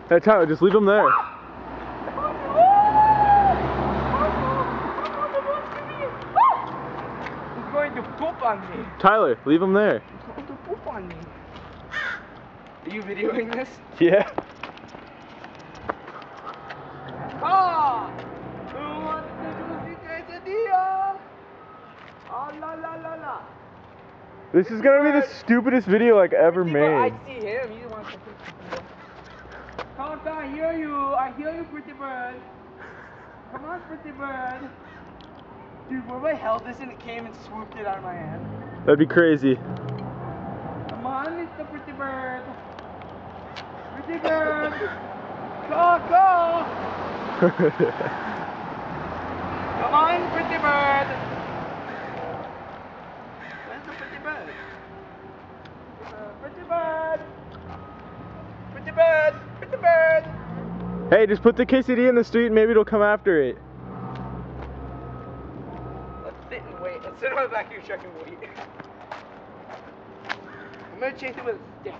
Hey Tyler, just leave him there. He's going to poop on me. Tyler, leave him there. He's going to poop on me. Are you videoing this? Yeah. Ah! Who wants the juicy quesadilla? Oh la la la la. This is gonna be the stupidest video like ever I made. see him. He wants to poop. Come on, I hear you. I hear you, pretty bird. Come on, pretty bird. Dude, what if I held this and it came and swooped it out of my hand? That'd be crazy. Come on, Mr. Pretty Bird. Pretty Bird. Go, go. Come on, Pretty Bird. Where's the Pretty Bird? Pretty Bird. Pretty Bird. Pretty Bird. Hey, just put the quesadilla in the street and maybe it'll come after it. Let's sit and wait. Let's sit on the back of your truck and wait. I'm gonna chase it with a stick.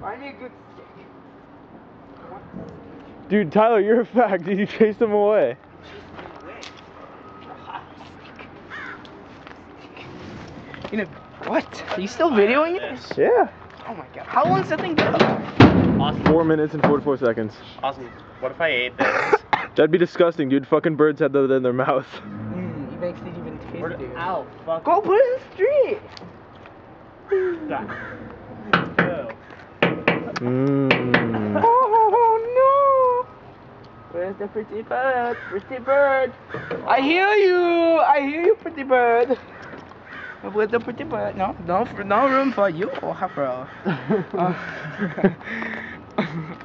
Find me a good stick. Dude, Tyler, you're a fact. Did you chase them away? You know what? Are you still videoing it? Yeah. Oh my god. How long does that thing go? Awesome. 4 minutes and 44 seconds. Awesome. What if I ate this? That'd be disgusting, dude. Fucking birds had that in their mouth. It makes it even tastier. Ow, fuck. Go put it in the street. Stop. Mmm. Oh no. Where's the pretty bird? Pretty bird. I hear you. I hear you, pretty bird. Where's the pretty bird? No room for you, bro.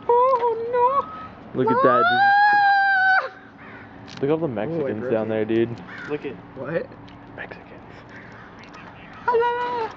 Oh no. Look at that, dude. Look at all the Mexicans down there, dude. Look at What? Mexicans. La, la, la.